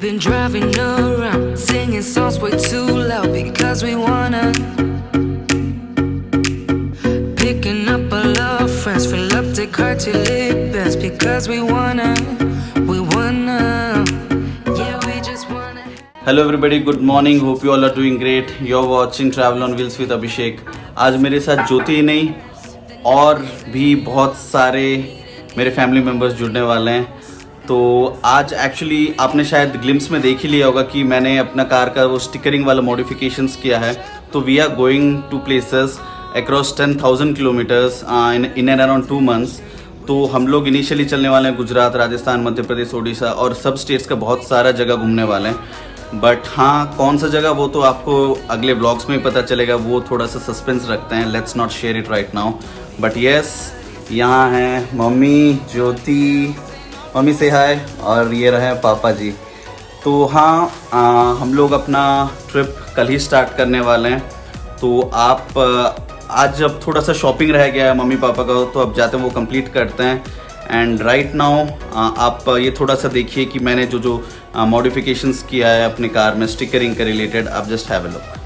We've been driving around, singing songs way too loud because we wanna. Picking up all our friends, fill up the car till it bends because we wanna. Yeah, we just wanna. Hello everybody, good morning. Hope you all are doing great. You are watching travel on wheels with Abhishek. आज मेरे साथ ज्योति ही नहीं और भी बहुत सारे मेरे family members जुड़ने वाले हैं. तो आज एक्चुअली आपने शायद ग्लिम्स में देख ही लिया होगा कि मैंने अपना कार का वो स्टिकरिंग वाला मॉडिफिकेशंस किया है. तो we are going to places across 10,000 kilometres in and around 2 months. तो हम लोग इनिशियली चलने वाले हैं गुजरात, राजस्थान, मध्य प्रदेश, ओडिशा और सब स्टेट्स का बहुत सारा जगह घूमने वाले हैं. बट हाँ, कौन सा जगह वो तो आपको अगले ब्लॉग्स में ही पता चलेगा. वो थोड़ा सा सस्पेंस रखते हैं. Let's not share it right now. But yes, यहाँ हैं मम्मी, ज्योति. मम्मी से हाय. और ये रहे पापा जी. तो हाँ, हम लोग अपना ट्रिप कल ही स्टार्ट करने वाले हैं. तो आप आज अब थोड़ा सा शॉपिंग रह गया है मम्मी पापा का, तो अब जाते हैं वो कंप्लीट करते हैं. एंड राइट नाउ आप ये थोड़ा सा देखिए कि मैंने जो मॉडिफिकेशंस किया है अपने कार में स्टिकरिंग के रिलेटेड. आप जस्ट हैव अ लुक.